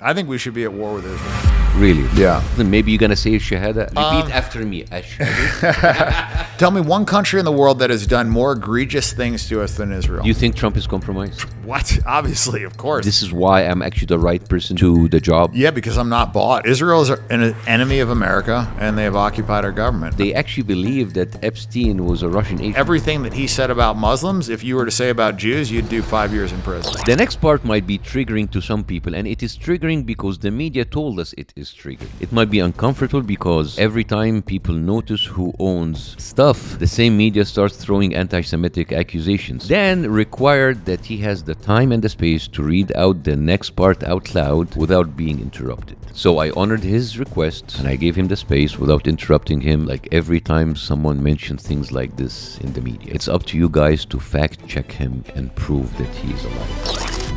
I think we should be at war with Israel. Really? Yeah. Then maybe you're going to say Shahada. Repeat after me. Ashhadu. Tell me one country in the world that has done more egregious things to us than Israel. Do you think Trump is compromised? What? Obviously, of course. This is why I'm actually the right person to the job. Yeah, because I'm not bought. Israel is an enemy of America, and they have occupied our government. They actually believe that Epstein was a Russian agent. Everything that he said about Muslims, if you were to say about Jews, you'd do 5 years in prison. The next part might be triggering to some people, and it is triggering because the media told us it is triggering. It might be uncomfortable because every time people notice who owns stuff, the same media starts throwing anti-Semitic accusations. Dan required that he has the time and the space to read out the next part out loud without being interrupted. So I honored his request and I gave him the space without interrupting him, like every time someone mentions things like this in the media. It's up to you guys to fact check him and prove that he's alive.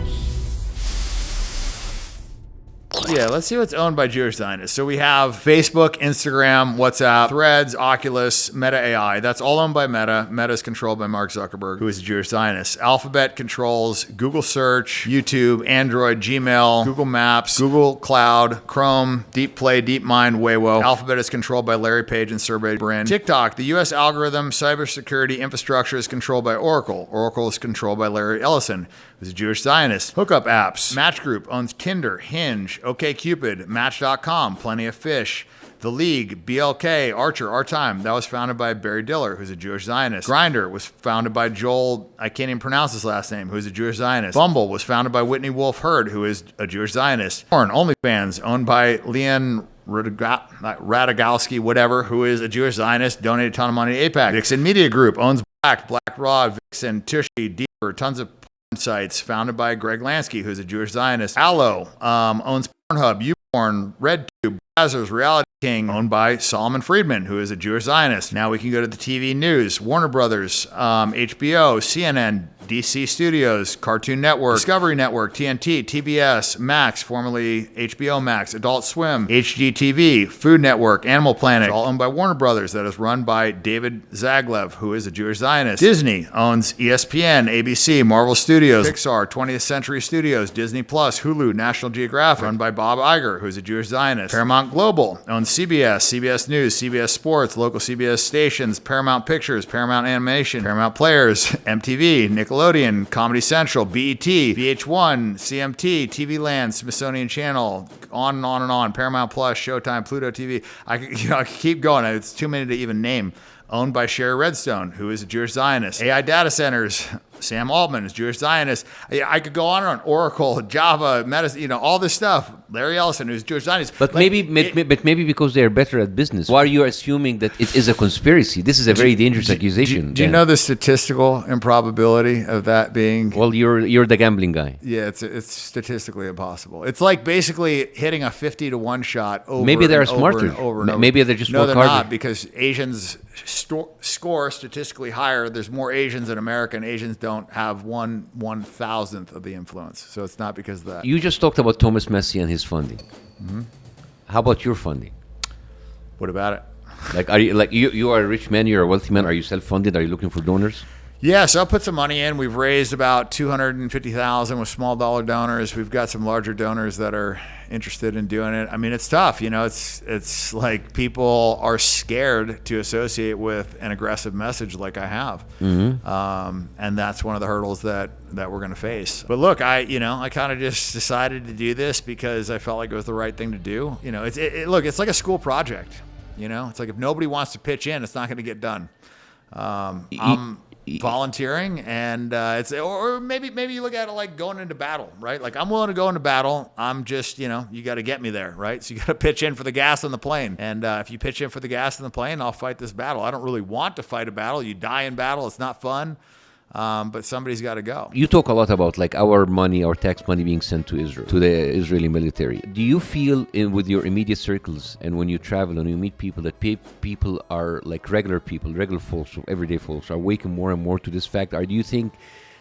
Yeah, let's see what's owned by Jewish Zionists. So we have Facebook, Instagram, WhatsApp, Threads, Oculus, Meta AI. That's all owned by Meta. Meta is controlled by Mark Zuckerberg, who is a Jewish Zionist. Alphabet controls Google Search, YouTube, Android, Gmail, Google Maps, Google Cloud, Chrome, Deep Play, DeepMind, Waymo. Alphabet is controlled by Larry Page and Sergey Brin. TikTok, the U.S. algorithm, cybersecurity infrastructure is controlled by Oracle. Oracle is controlled by Larry Ellison, who's a Jewish Zionist. Hookup apps. Match Group owns Tinder, Hinge, OkCupid, Match.com, Plenty of Fish, The League, BLK, Archer, Our Time. That was founded by Barry Diller, who's a Jewish Zionist. Grindr was founded by Joel, I can't even pronounce his last name, who's a Jewish Zionist. Bumble was founded by Whitney Wolf Herd, who is a Jewish Zionist. Porn, OnlyFans, owned by Leon Radagowski, whatever, who is a Jewish Zionist, donated a ton of money to AIPAC. Vixen Media Group owns Black Rod, Vixen, Tushy, Deeper, tons of sites founded by Greg Lansky, who's a Jewish Zionist. Allo owns Pornhub, YouPorn, RedTube, Brazzers, Reality King, owned by Solomon Friedman, who is a Jewish Zionist. Now we can go to the TV news. Warner Brothers, HBO, CNN, DC Studios, Cartoon Network, Discovery Network, TNT, TBS, Max, formerly HBO Max, Adult Swim, HGTV, Food Network, Animal Planet, all owned by Warner Brothers. That is run by David Zaglev, who is a Jewish Zionist. Disney owns ESPN, ABC, Marvel Studios, Pixar, 20th Century Studios, Disney Plus, Hulu, National Geographic, run by Bob Iger, who is a Jewish Zionist. Paramount Global owns CBS, CBS News, CBS Sports, local CBS stations, Paramount Pictures, Paramount Animation, Paramount Players, MTV, Nickelodeon, Comedy Central, BET, VH1, CMT, TV Land, Smithsonian Channel, on and on and on, Paramount Plus, Showtime, Pluto TV. I could keep going. It's too many to even name. Owned by Sherry Redstone, who is a Jewish Zionist. AI Data Centers, Sam Altman is Jewish Zionist. I could go on and on. Oracle, Java, Meta, all this stuff. Larry Ellison, who's Jewish Zionist. But maybe because they are better at business. Why are you assuming that it is a conspiracy? This is a very dangerous accusation. Do you know the statistical improbability of that being? Well, you're the gambling guy. Yeah, it's statistically impossible. It's like basically hitting a 50-1 shot over. Maybe they're smarter. And over and over. Maybe they're just no, work they're harder. not, because Asians score statistically higher. There's more Asians than American. Asians don't have 1/1000th of the influence. So it's not because of that. You just talked about Thomas Messi and his funding. Mm-hmm. How about your funding? What about it? Are you are a rich man, you're a wealthy man, are you self-funded? Are you looking for donors? Yeah, so I'll put some money in. We've raised about $250,000 with small dollar donors. We've got some larger donors that are interested in doing it. I mean, it's tough. It's like people are scared to associate with an aggressive message like I have. Mm-hmm. And that's one of the hurdles that we're going to face. But look, I kind of just decided to do this because I felt like it was the right thing to do. Look, it's like a school project. It's like if nobody wants to pitch in, it's not going to get done. I'm volunteering, and or maybe you look at it like going into battle, right? Like, I'm willing to go into battle. I'm just, you got to get me there, right? So you got to pitch in for the gas on the plane. And if you pitch in for the gas on the plane, I'll fight this battle. I don't really want to fight a battle. You die in battle. It's not fun. But somebody's got to go. You talk a lot about our money, our tax money being sent to Israel, to the Israeli military. Do you feel with your immediate circles and when you travel and you meet people that people are like regular people, regular folks, everyday folks are waking more and more to this fact? Or do you think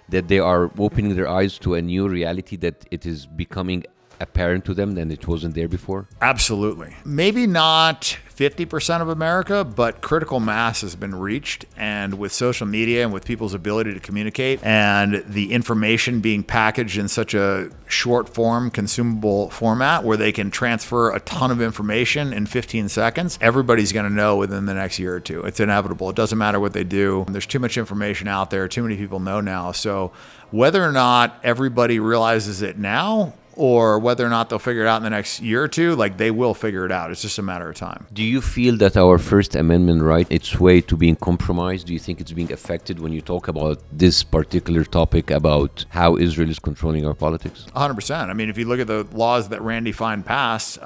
that they are opening their eyes to a new reality, that it is becoming apparent to them than it wasn't there before? Absolutely. Maybe not 50% of America, but critical mass has been reached. And with social media and with people's ability to communicate and the information being packaged in such a short form, consumable format where they can transfer a ton of information in 15 seconds, everybody's going to know within the next year or two. It's inevitable. It doesn't matter what they do. There's too much information out there. Too many people know now. So whether or not everybody realizes it now, or whether or not they'll figure it out in the next year or two, like they will figure it out. It's just a matter of time. Do you feel that our First Amendment right, its way to being compromised? Do you think it's being affected when you talk about this particular topic about how Israel is controlling our politics? 100%. I mean, if you look at the laws that Randy Fine passed,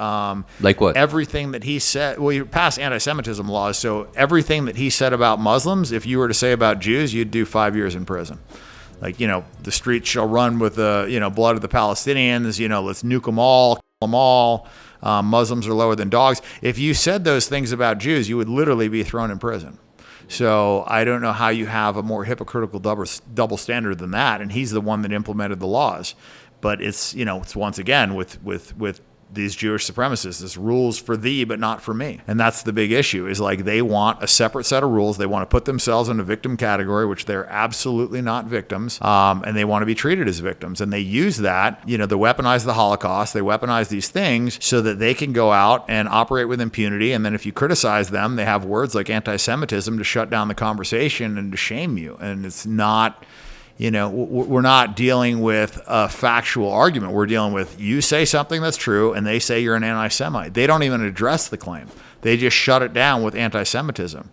like what? Everything that he said, well, he passed anti-Semitism laws. So everything that he said about Muslims, if you were to say about Jews, you'd do 5 years in prison. Like, the streets shall run with the, blood of the Palestinians, let's nuke them all, kill them all. Muslims are lower than dogs. If you said those things about Jews, you would literally be thrown in prison. So I don't know how you have a more hypocritical double standard than that. And he's the one that implemented the laws. But it's once again with these Jewish supremacists, this rules for thee, but not for me. And that's the big issue, is like they want a separate set of rules. They want to put themselves in a victim category, which they're absolutely not victims. And they want to be treated as victims. And they use that, they weaponize the Holocaust. They weaponize these things so that they can go out and operate with impunity. And then if you criticize them, they have words like anti-Semitism to shut down the conversation and to shame you. And it's not... we're not dealing with a factual argument. We're dealing with you say something that's true and they say you're an anti-Semite. They don't even address the claim. They just shut it down with anti-Semitism,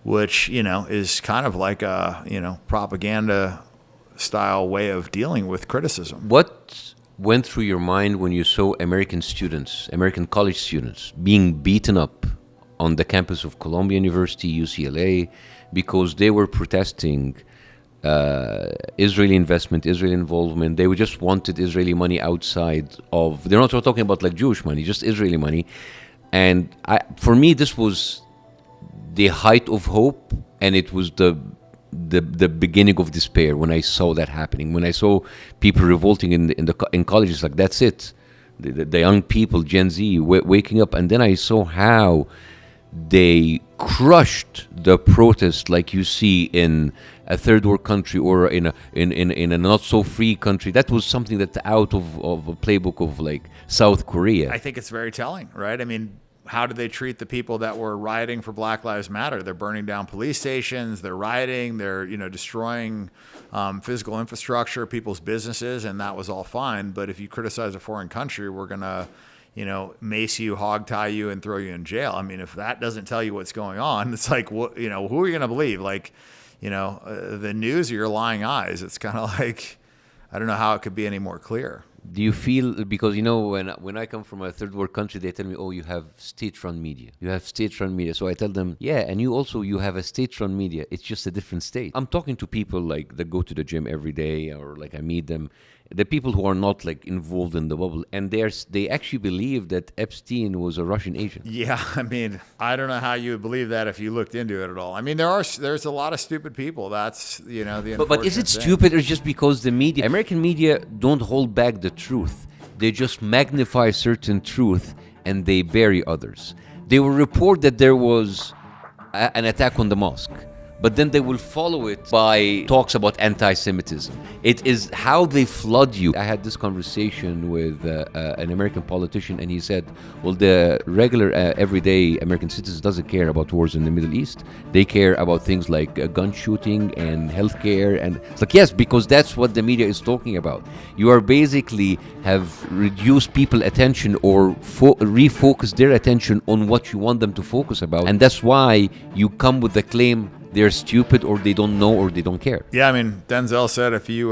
which, is kind of like a, propaganda style way of dealing with criticism. What went through your mind when you saw American college students being beaten up on the campus of Columbia University, UCLA, because they were protesting Israeli investment, Israeli involvement? They just wanted Israeli money outside of... They're not talking about like Jewish money, just Israeli money. And for me, this was the height of hope, and it was the beginning of despair when I saw that happening. When I saw people revolting in colleges, like that's it. The young people, Gen Z, waking up, and then I saw how they crushed the protest like you see in a third world country or in a not so free country. That was something that's out of a playbook of like South Korea. I think it's very telling, right? I mean, how do they treat the people that were rioting for Black Lives Matter? They're burning down police stations, they're rioting, they're destroying physical infrastructure, people's businesses, and that was all fine. But if you criticize a foreign country, we're gonna mace you, hog tie you, and throw you in jail. I mean, if that doesn't tell you what's going on, it's like, who are you going to believe? Like, the news or your lying eyes? It's kind of like, I don't know how it could be any more clear. Do you feel, because when I come from a third world country, they tell me, oh, you have state-run media. You have state-run media. So I tell them, yeah, and you have a state-run media. It's just a different state. I'm talking to people like that go to the gym every day, or like I meet them. The people who are not like involved in the bubble, and they actually believe that Epstein was a Russian agent. Yeah, I mean, I don't know how you would believe that if you looked into it at all. I mean, there's a lot of stupid people. That's the but is it thing. Stupid, or just because the media, American media, don't hold back the truth? They just magnify certain truth and they bury others. They will report that there was an attack on the mosque, but then they will follow it by talks about anti-Semitism. It is how they flood you. I had this conversation with an American politician, and he said, well, the regular, everyday American citizen doesn't care about wars in the Middle East. They care about things like gun shooting and healthcare. And it's like, yes, because that's what the media is talking about. You are basically have reduced people's attention or refocused their attention on what you want them to focus about. And that's why you come with the claim they're stupid, or they don't know, or they don't care. Yeah, I mean, Denzel said if you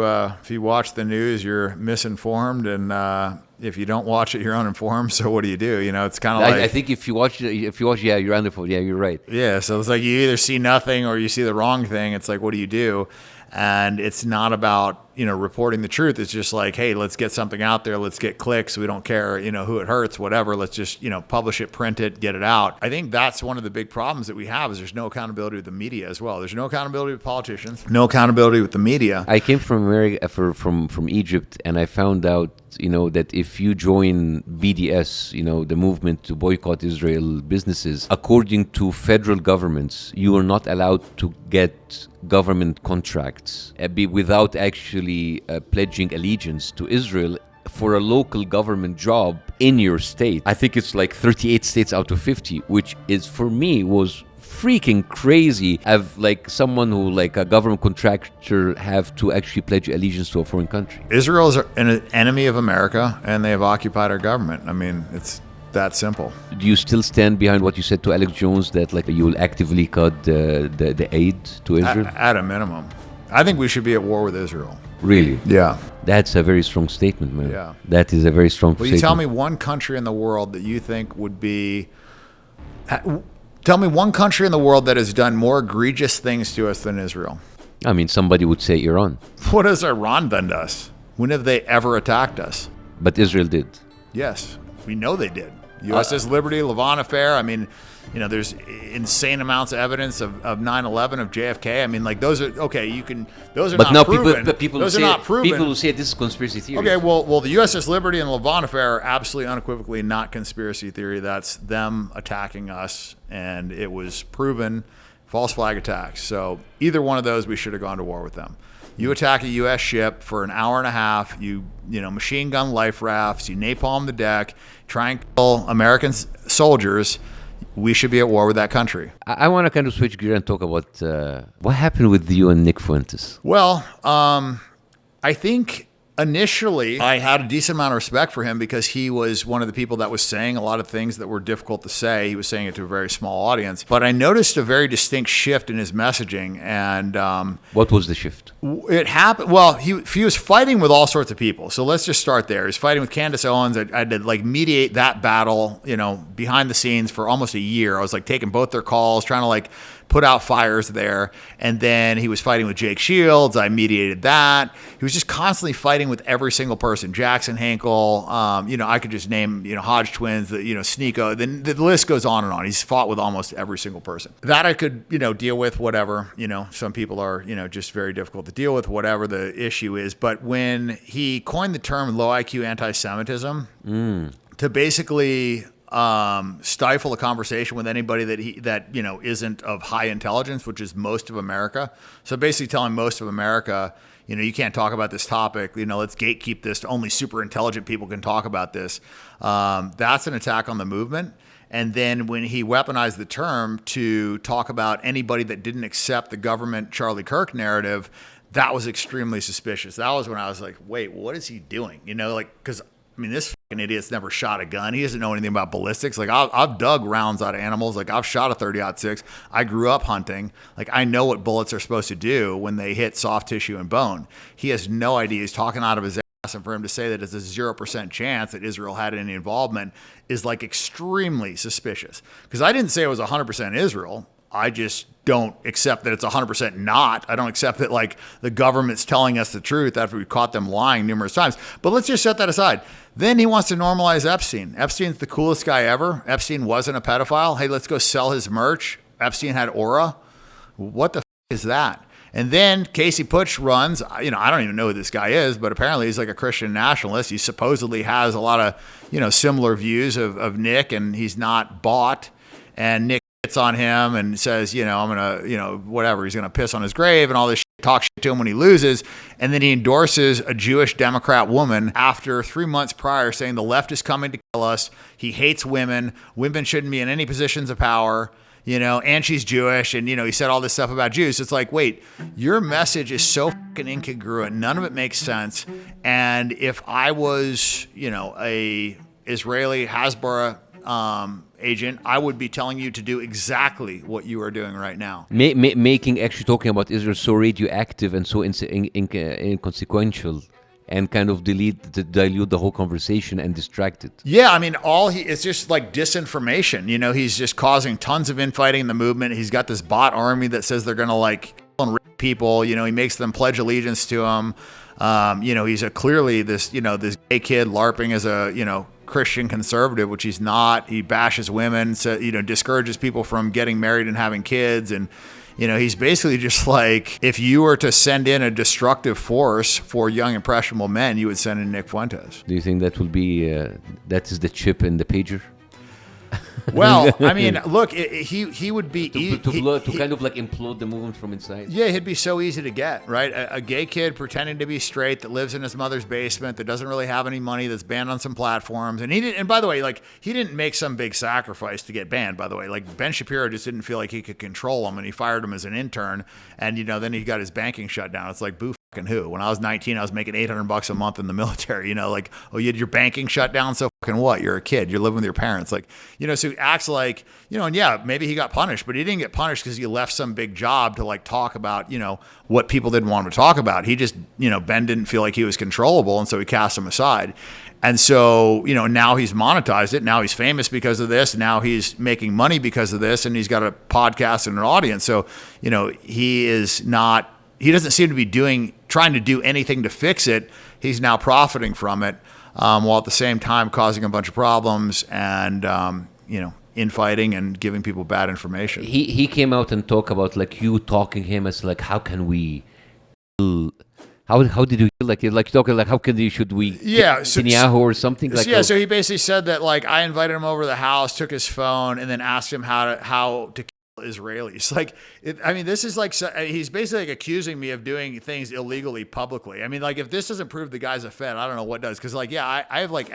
watch the news, you're misinformed, and if you don't watch it, you're uninformed. So what do? It's kind of like, I think if you watch, yeah, you're uninformed. Yeah, you're right. Yeah, so it's like you either see nothing or you see the wrong thing. It's like, what do you do? And it's not about reporting the truth. It's just like, hey, let's get something out there. Let's get clicks. We don't care, who it hurts, whatever. Let's just, publish it, print it, get it out. I think that's one of the big problems that we have, is there's no accountability with the media as well. There's no accountability with politicians, no accountability with the media. I came from America, from Egypt, and I found out that if you join BDS, the movement to boycott Israel businesses, according to federal governments, you are not allowed to get government contracts without actually pledging allegiance to Israel for a local government job in your state. I think it's like 38 states out of 50, which is, for me, was freaking crazy. Have like someone who, like a government contractor, have to actually pledge allegiance to a foreign country. Israel is an enemy of America, and they have occupied our government. I mean, it's that simple. Do you still stand behind what you said to Alex Jones, that like you will actively cut the aid to Israel? At a minimum. I think we should be at war with Israel. Really? Yeah. That's a very strong statement, man. Yeah. That is a very strong Will statement. you tell me one country in the world that you think would be... Tell me one country in the world that has done more egregious things to us than Israel. I mean, somebody would say Iran. What has Iran done to us? When have they ever attacked us? But Israel did. Yes, we know they did. USS Liberty, Levant affair. I mean, there's insane amounts of evidence of 9/11, of JFK. I mean, like, those are okay. Those are But not now proven. people those say, are not proven. people will say this is conspiracy theory. Okay, well, the USS Liberty and Levant affair are absolutely unequivocally not conspiracy theory. That's them attacking us, and it was proven false flag attacks. So either one of those, we should have gone to war with them. You attack a U.S. ship for an hour and a half. You machine gun life rafts. You napalm the deck. Try and kill American soldiers. We should be at war with that country. I want to kind of switch gear and talk about what happened with you and Nick Fuentes. Well, I think initially I had a decent amount of respect for him because he was one of the people that was saying a lot of things that were difficult to say. He was saying it to a very small audience. But I noticed a very distinct shift in his messaging. And what was the shift? it happened. Well, he was fighting with all sorts of people. So let's just start there. He's fighting with Candace Owens. I had to like mediate that battle, behind the scenes for almost a year. I was like taking both their calls, trying to like put out fires there. And then he was fighting with Jake Shields. I mediated that. He was just constantly fighting with every single person. Jackson Hinkle, I could just name, Hodge twins, Sneeko. Then the list goes on and on. He's fought with almost every single person. That I could, deal with, whatever. Some people are, just very difficult to deal with, whatever the issue is. But when he coined the term low IQ anti-Semitism to basically stifle a conversation with anybody that isn't of high intelligence, which is most of America. So basically telling most of America, you can't talk about this topic, let's gatekeep this. Only super intelligent people can talk about this. That's an attack on the movement. And then when he weaponized the term to talk about anybody that didn't accept the government Charlie Kirk narrative, that was extremely suspicious. That was when I was like, wait, what is he doing? Because this fucking idiot's never shot a gun. He doesn't know anything about ballistics. Like, I've dug rounds out of animals. Like, I've shot a 30-06. I grew up hunting. Like, I know what bullets are supposed to do when they hit soft tissue and bone. He has no idea. He's talking out of his ass. And for him to say that it's a 0% chance that Israel had any involvement is, like, extremely suspicious. Because I didn't say it was 100% Israel. I just don't accept that it's 100% not. I don't accept that, like, the government's telling us the truth after we caught them lying numerous times. But let's just set that aside. Then he wants to normalize Epstein. Epstein's the coolest guy ever. Epstein wasn't a pedophile. Hey, let's go sell his merch. Epstein had aura. What the is that? And then Casey Putsch runs. I don't even know who this guy is, but apparently he's like a Christian nationalist. He supposedly has a lot of, similar views of Nick, and he's not bought. And Nick hits on him and says, I'm going to, whatever. He's going to piss on his grave and all this shit, talk shit to him when he loses. And then he endorses a Jewish Democrat woman after 3 months prior saying the left is coming to kill us. He hates women. Women shouldn't be in any positions of power, and she's Jewish. And, he said all this stuff about Jews. It's like, wait, your message is so fucking incongruent. None of it makes sense. And if I was, a Israeli Hasbara agent, I would be telling you to do exactly what you are doing right now. Making actually talking about Israel so radioactive and so inconsequential, and kind of dilute the whole conversation and distract it. Yeah, it's just like disinformation. He's just causing tons of infighting in the movement. He's got this bot army that says they're going to like kill and rape people. He makes them pledge allegiance to him. He's clearly this, this gay kid LARPing as a, Christian conservative, which he's not. He bashes women, so, discourages people from getting married and having kids. And, he's basically just like, if you were to send in a destructive force for young impressionable men, you would send in Nick Fuentes. Do you think that will be that is the chip in the pager? Well, I mean, look, he would be to kind of like implode the movement from inside. Yeah, he'd be so easy to get, right? A gay kid pretending to be straight that lives in his mother's basement, that doesn't really have any money, that's banned on some platforms, and he didn't. And by the way, like, he didn't make some big sacrifice to get banned. By the way, like, Ben Shapiro just didn't feel like he could control him, and he fired him as an intern, and then he got his banking shut down. It's like, boo. Who? When I was 19, I was making $800 a month in the military. Like, oh, you had your banking shut down. So fucking what? You're a kid. You're living with your parents. Like, so he acts like, and yeah, maybe he got punished, but he didn't get punished because he left some big job to like talk about, what people didn't want him to talk about. He just, Ben didn't feel like he was controllable, and so he cast him aside. And so, now he's monetized it. Now he's famous because of this. Now he's making money because of this, and he's got a podcast and an audience. So, he doesn't seem to be trying to do anything to fix it. He's now profiting from it, while at the same time causing a bunch of problems and, infighting and giving people bad information. He came out and talked about like you talking him as like, how can we, how did you like talking like how should we Netanyahu or something like yeah. So he basically said that like I invited him over to the house, took his phone, and then asked him how to Israelis. Like, this is like, he's basically like accusing me of doing things illegally publicly. I mean, like, if this doesn't prove the guy's a Fed, I don't know what does. Because, like, yeah, I have like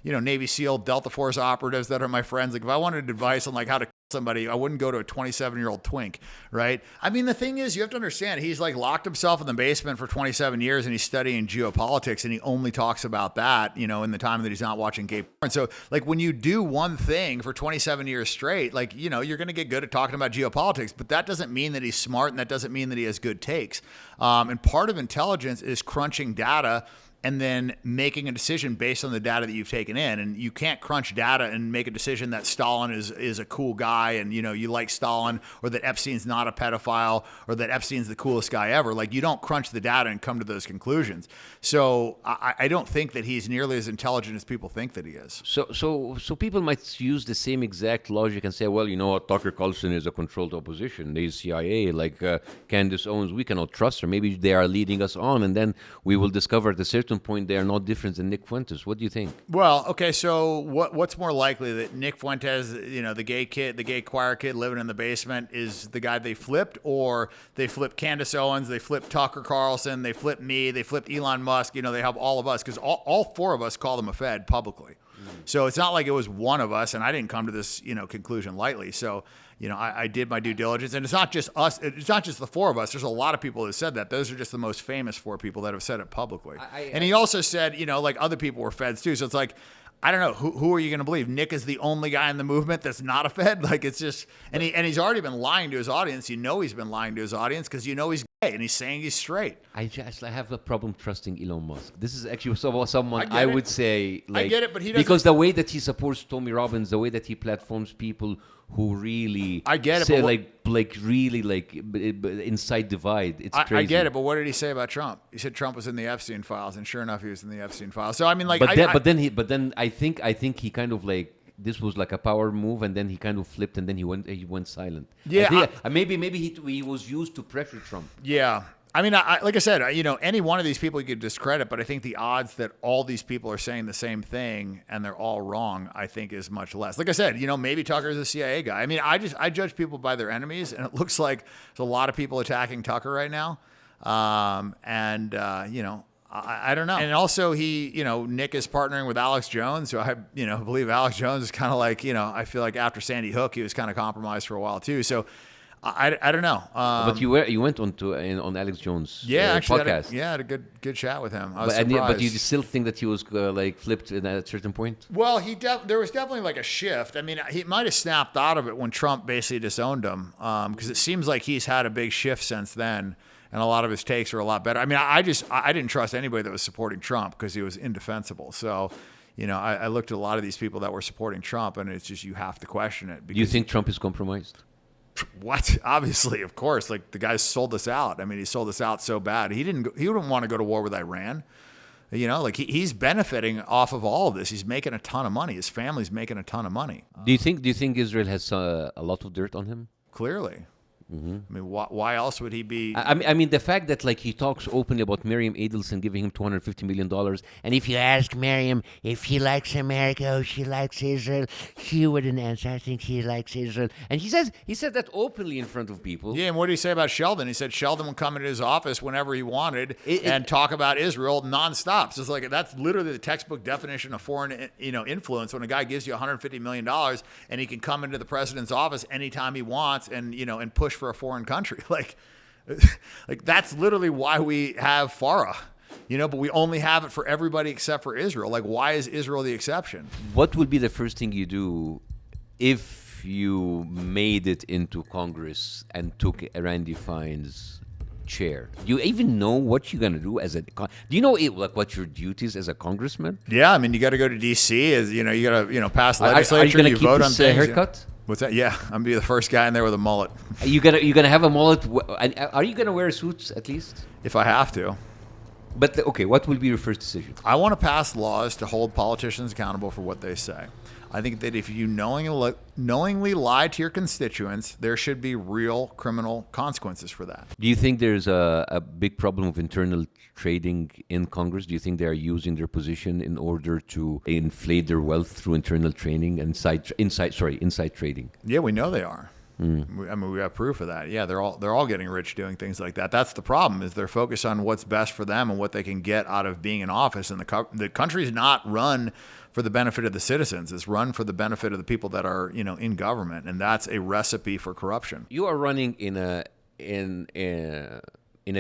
Navy SEAL, Delta Force operatives that are my friends. Like, if I wanted advice on like how to kill somebody, I wouldn't go to a 27-year-old twink, right? I mean, the thing is, you have to understand, he's like locked himself in the basement for 27 years and he's studying geopolitics, and he only talks about that, in the time that he's not watching gay porn. So, like, when you do one thing for 27 years straight, like, you're going to get good at talking about geopolitics, but that doesn't mean that he's smart, and that doesn't mean that he has good takes. And part of intelligence is crunching data and then making a decision based on the data that you've taken in. And you can't crunch data and make a decision that Stalin is a cool guy, and you like Stalin, or that Epstein's not a pedophile, or that Epstein's the coolest guy ever. Like, you don't crunch the data and come to those conclusions. So I don't think that he's nearly as intelligent as people think that he is. So people might use the same exact logic and say, well, Tucker Carlson is a controlled opposition. There's CIA, like Candace Owens, we cannot trust her. Maybe they are leading us on, and then we will discover at a certain point they are not different than Nick Fuentes. What do you think? Well, okay, so what's more likely, that Nick Fuentes, the gay kid, the gay choir kid living in the basement, is the guy they flipped, or they flipped Candace Owens, they flipped Tucker Carlson, they flipped me, they flipped Elon Musk, they have all of us, because all four of us call them a Fed publicly. So it's not like it was one of us, and I didn't come to this, conclusion lightly. So, I did my due diligence, and it's not just us. It's not just the four of us. There's a lot of people who have said that. Those are just the most famous four people that have said it publicly. And he also said, like, other people were Feds too. So it's like, I don't know, who are you going to believe? Nick is the only guy in the movement that's not a Fed. Like, it's just, and he's already been lying to his audience. He's been lying to his audience because he's gay, and he's saying he's straight. I have a problem trusting Elon Musk. This is actually someone I would say, like, I get it, but he doesn't, because the way that he supports Tommy Robbins, the way that he platforms people who really, I get it, say, but really inside divide. It's crazy. I get it, but what did he say about Trump? He said Trump was in the Epstein files, and sure enough, he was in the Epstein files. So I mean, like, but then I think he kind of like, this was like a power move, and then he kind of flipped, and then he went silent. Yeah, maybe he was used to pressure Trump. Yeah. I mean, like I said, any one of these people you could discredit, but I think the odds that all these people are saying the same thing and they're all wrong, I think, is much less. Like I said, maybe Tucker's a CIA guy. I mean, I judge people by their enemies, and it looks like there's a lot of people attacking Tucker right now. I don't know. And also Nick is partnering with Alex Jones, so I believe Alex Jones is kind of like, I feel like after Sandy Hook, he was kind of compromised for a while too. So I don't know. But you went on Alex Jones' actually podcast. Had a good chat with him. I was surprised. But you still think that he was like flipped at a certain point? Well, there was definitely like a shift. I mean, he might have snapped out of it when Trump basically disowned him, because it seems like he's had a big shift since then, and a lot of his takes are a lot better. I mean, I didn't trust anybody that was supporting Trump because he was indefensible. So, I looked at a lot of these people that were supporting Trump, and it's just, you have to question it. Do you think Trump is compromised? What? Obviously, of course. Like, the guy sold us out. I mean, he sold us out so bad. He wouldn't want to go to war with Iran. Like, he's benefiting off of all of this. He's making a ton of money. His family's making a ton of money. Do you think Israel has a lot of dirt on him? Clearly. I mean, why else would he be? I mean, the fact that like he talks openly about Miriam Edelson giving him $250 million, and if you ask Miriam if she likes America or she likes Israel, she wouldn't answer. I think she likes Israel, and he said that openly in front of people. Yeah, and what did he say about Sheldon? He said Sheldon would come into his office whenever he wanted and talk about Israel nonstop. So it's like that's literally the textbook definition of foreign, influence. When a guy gives you $150 million and he can come into the president's office anytime he wants and and push for a foreign country, like that's literally why we have FARA. But we only have it for everybody except for Israel. Like, why is Israel the exception? What would be the first thing you do if you made it into Congress and took Randy Fine's chair? Do you even know what you're gonna do as a? Do you know what your duties as a congressman? Yeah, I mean, you got to go to D.C. As you got to pass Are legislature. you gonna you keep vote this on things. haircut? What's that? Yeah, I'm gonna be the first guy in there with a mullet. You gonna have a mullet? Are you gonna wear suits at least? If I have to. But okay, what will be your first decision? I want to pass laws to hold politicians accountable for what they say. I think that if you knowingly lie to your constituents, there should be real criminal consequences for that. Do you think there's a big problem of internal trading in Congress? Do you think they are using their position in order to inflate their wealth through internal trading and inside trading? Yeah, we know they are. We have proof of that. Yeah, they're all getting rich doing things like that. That's the problem, is they're focused on what's best for them and what they can get out of being in office. And the country's not run for the benefit of the citizens. It's run for the benefit of the people that are in government, and that's a recipe for corruption. You are running in a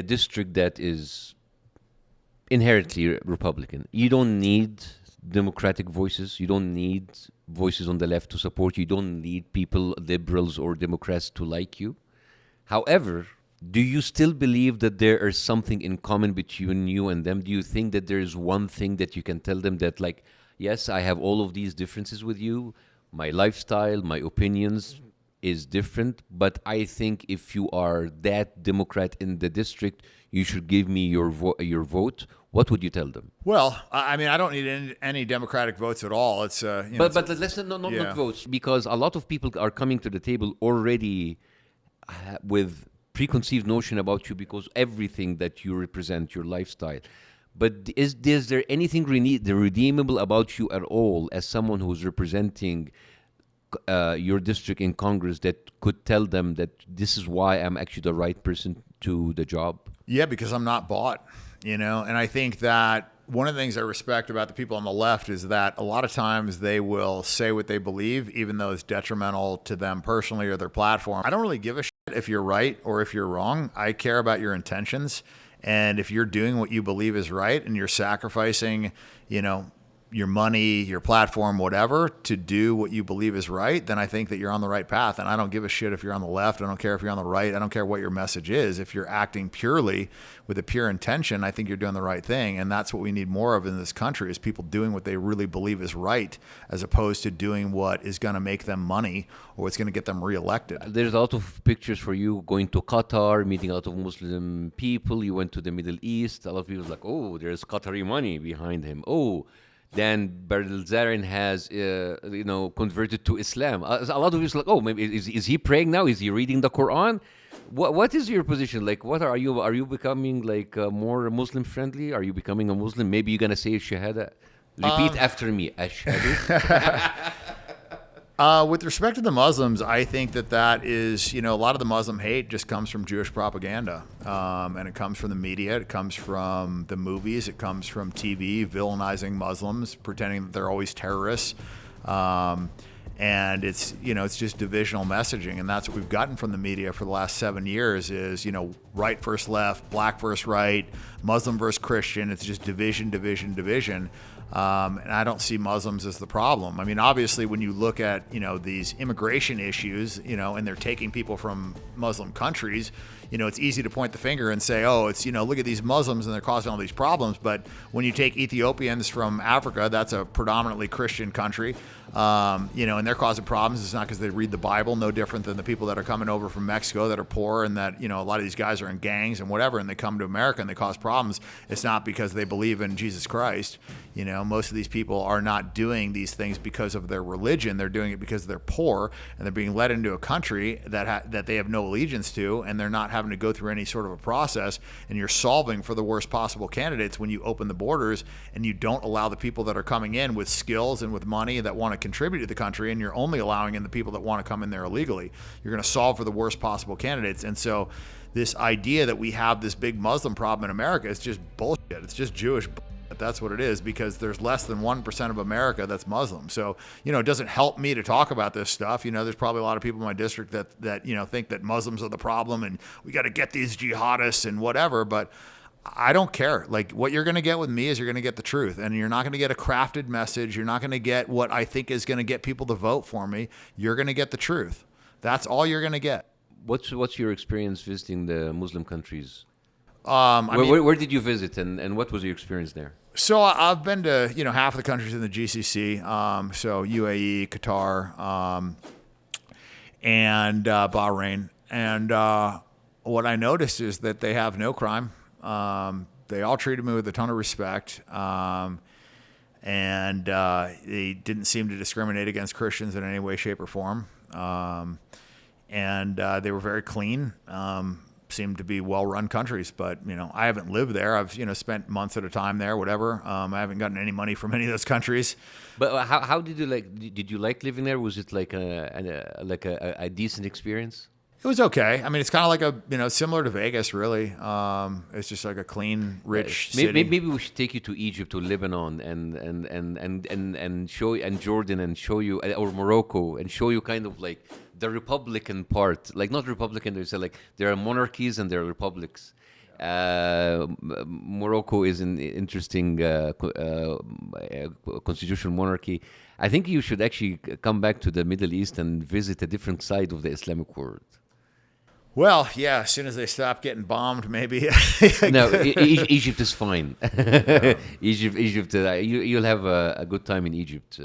district that is inherently Republican. You don't need Democratic voices. You don't need voices on the left to support you. You don't need people, liberals or Democrats, to like you. However, do you still believe that there is something in common between you and them? Do you think that there is one thing that you can tell them that, like, yes, I have all of these differences with you. My lifestyle, my opinions is different, but I think if you are that Democrat in the district, you should give me your vote. What would you tell them? Well, I mean, I don't need any Democratic votes at all. It's but let's not votes, because a lot of people are coming to the table already with preconceived notion about you because everything that you represent, your lifestyle. But is there anything redeemable about you at all as someone who's representing your district in Congress that could tell them that this is why I'm actually the right person to the job? Yeah, because I'm not bought, and I think that one of the things I respect about the people on the left is that a lot of times they will say what they believe, even though it's detrimental to them personally or their platform. I don't really give a shit if you're right or if you're wrong. I care about your intentions. And if you're doing what you believe is right and you're sacrificing, your money, your platform, whatever, to do what you believe is right, then I think that you're on the right path. And I don't give a shit if you're on the left. I don't care if you're on the right. I don't care what your message is. If you're acting purely with a pure intention, I think you're doing the right thing. And that's what we need more of in this country, is people doing what they really believe is right, as opposed to doing what is going to make them money or what's going to get them reelected. There's a lot of pictures for you going to Qatar, meeting a lot of Muslim people. You went to the Middle East. A lot of people are like, oh, there's Qatari money behind him. Oh, Dan Bilzerian has, converted to Islam. A lot of people are like, oh, maybe is he praying now? Is he reading the Quran? What is your position? Like, what are you? Are you becoming like more Muslim friendly? Are you becoming a Muslim? Maybe you're gonna say Shahada. Repeat after me, Ashhadu. With respect to the Muslims, I think that is, a lot of the Muslim hate just comes from Jewish propaganda. And it comes from the media. It comes from the movies. It comes from TV, villainizing Muslims, pretending that they're always terrorists. And it's just divisional messaging. And that's what we've gotten from the media for the last 7 years is, right versus left, black versus right, Muslim versus Christian. It's just division, division, division. And I don't see Muslims as the problem. I mean, obviously, when you look at, these immigration issues, and they're taking people from Muslim countries, it's easy to point the finger and say, oh, it's, look at these Muslims and they're causing all these problems. But when you take Ethiopians from Africa, that's a predominantly Christian country, and they're causing problems. It's not because they read the Bible, no different than the people that are coming over from Mexico that are poor and that, a lot of these guys are in gangs and whatever, and they come to America and they cause problems. It's not because they believe in Jesus Christ, most of these people are not doing these things because of their religion. They're doing it because they're poor and they're being led into a country that they have no allegiance to, and they're not having to go through any sort of a process. And you're solving for the worst possible candidates when you open the borders and you don't allow the people that are coming in with skills and with money that want to contribute to the country, and you're only allowing in the people that want to come in there illegally. You're going to solve for the worst possible candidates. And so this idea that we have this big Muslim problem in America is just bullshit. It's just Jewish bullshit. That's what it is, because there's less than 1% of America that's Muslim. So, it doesn't help me to talk about this stuff. There's probably a lot of people in my district that think that Muslims are the problem and we got to get these jihadists and whatever. But I don't care. Like, what you're going to get with me is you're going to get the truth, and you're not going to get a crafted message. You're not going to get what I think is going to get people to vote for me. You're going to get the truth. That's all you're going to get. What's your experience visiting the Muslim countries? Where did you visit, and what was your experience there? So I've been to half of the countries in the GCC, so UAE, Qatar, and Bahrain. And what I noticed is that they have no crime. They all treated me with a ton of respect, and they didn't seem to discriminate against Christians in any way, shape, or form. And they were very clean. Seem to be well-run countries, but I haven't lived there. I've spent months at a time there, whatever. I haven't gotten any money from any of those countries. But how did you like? Did you like living there? Was it like a decent experience? It was okay. I mean, it's kind of like similar to Vegas, really. It's just like a clean, rich city. Maybe we should take you to Egypt, to Lebanon, and show, and Jordan, and show you, or Morocco, and show you kind of like the Republican part. Like, not Republican, they say, like, there are monarchies and there are republics. Morocco is an interesting constitutional monarchy. I think you should actually come back to the Middle East and visit a different side of the Islamic world. Well, yeah, as soon as they stop getting bombed, maybe. No, Egypt is fine. Egypt, you'll have a good time in Egypt.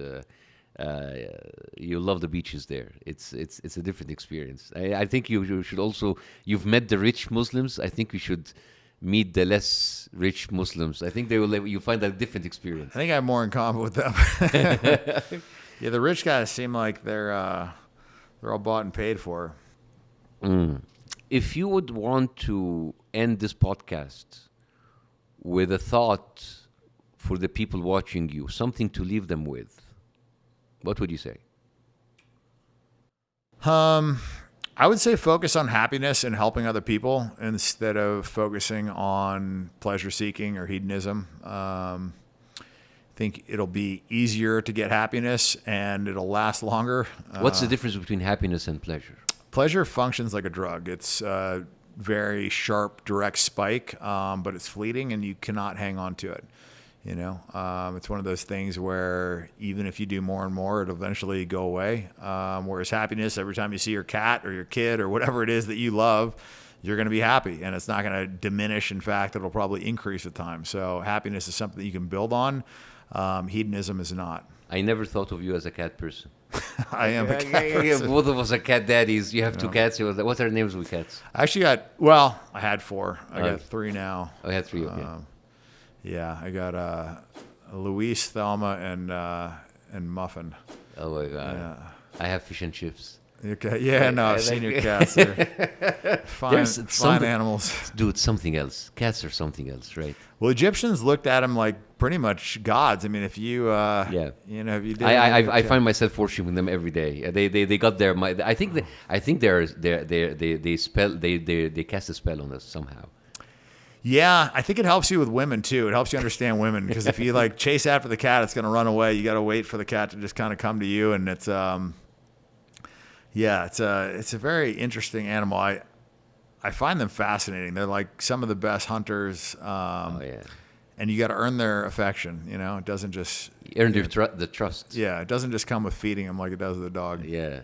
You'll love the beaches there. It's a different experience. I think you should also. You've met the rich Muslims. I think you should meet the less rich Muslims. I think you'll find a different experience. I think I have more in common with them. Yeah, the rich guys seem like they're all bought and paid for. If you would want to end this podcast with a thought for the people watching you, something to leave them with, what would you say? I would say focus on happiness and helping other people instead of focusing on pleasure seeking or hedonism. I think it'll be easier to get happiness and it'll last longer. What's the difference between happiness and pleasure? Pleasure functions like a drug. It's a very sharp, direct spike, but it's fleeting and you cannot hang on to it. It's one of those things where even if you do more and more, it'll eventually go away. Whereas happiness, every time you see your cat or your kid or whatever it is that you love, you're going to be happy, and it's not going to diminish. In fact, it'll probably increase with time. So happiness is something that you can build on. Hedonism is not. I never thought of you as a cat person. I am a cat person. Both of us are cat daddies. You have two cats. What are the names of the cats? I actually I had 4. I got 3 now. I had 3, okay. Yeah, I got Luis, Thelma, and Muffin. Oh my God. Yeah. I have fish and chips. Okay. Yeah, no, I've seen your cats. They're fine animals. Dude, something else. Cats are something else, right? Well, Egyptians looked at them like pretty much gods. I mean, if you, if you did, I find myself worshiping them every day. They got their. I think they cast a spell on us somehow. Yeah, I think it helps you with women too. It helps you understand women, because if you like chase after the cat, it's going to run away. You got to wait for the cat to just kind of come to you, and it's it's a very interesting animal. I find them fascinating. They're like some of the best hunters. And you got to earn their affection. It doesn't just earn the trust. Yeah, it doesn't just come with feeding them like it does with a dog. Yeah.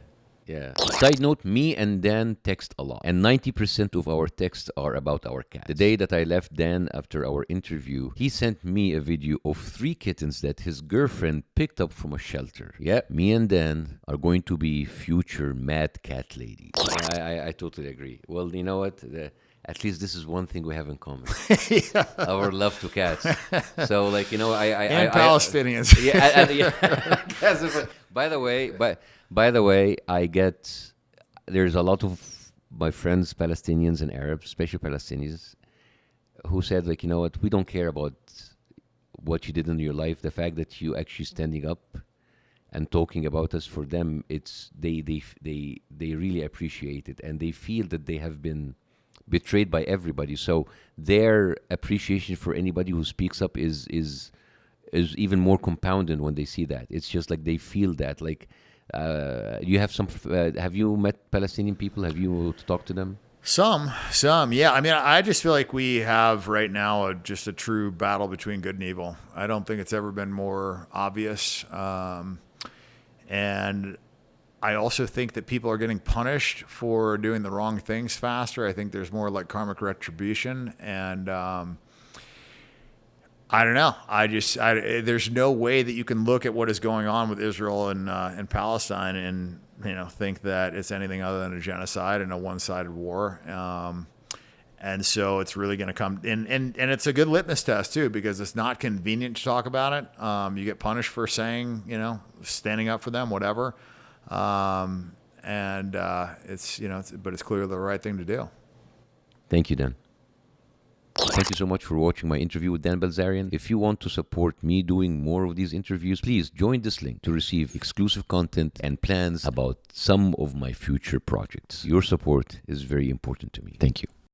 Side note, me and Dan text a lot, and 90% of our texts are about our cat. The day that I left Dan after our interview, he sent me a video of 3 kittens that his girlfriend picked up from a shelter. Yeah, me and Dan are going to be future mad cat ladies. I totally agree. Well, you know what? At least this is one thing we have in common: Yeah. our love to cats. So, like, you know, And I Palestinians. yeah, yeah. Yes, but by the way, I get there's a lot of my friends, Palestinians and Arabs, especially Palestinians, who said, like, you know what, we don't care about what you did in your life. The fact that you actually standing up and talking about us, for them, it's they really appreciate it, and they feel that they have been betrayed by everybody. So their appreciation for anybody who speaks up is even more compounded when they see that. It's just like they feel that. Like, you have some. Have you met Palestinian people? Have you talked to them? Some, yeah. I mean, I just feel like we have right now just a true battle between good and evil. I don't think it's ever been more obvious. And I also think that people are getting punished for doing the wrong things faster. I think there's more like karmic retribution. And I don't know. There's no way that you can look at what is going on with Israel and Palestine and, you know, think that it's anything other than a genocide and a one-sided war. And so it's really going to come in, and it's a good litmus test too, because it's not convenient to talk about it. You get punished for saying, you know, standing up for them, whatever. It's, you know, but it's clearly the right thing to do. Thank you, Dan. Thank you so much for watching my interview with Dan Bilzerian. If you want to support me doing more of these interviews, please join this link to receive exclusive content and plans about some of my future projects. Your support is very important to me. Thank you.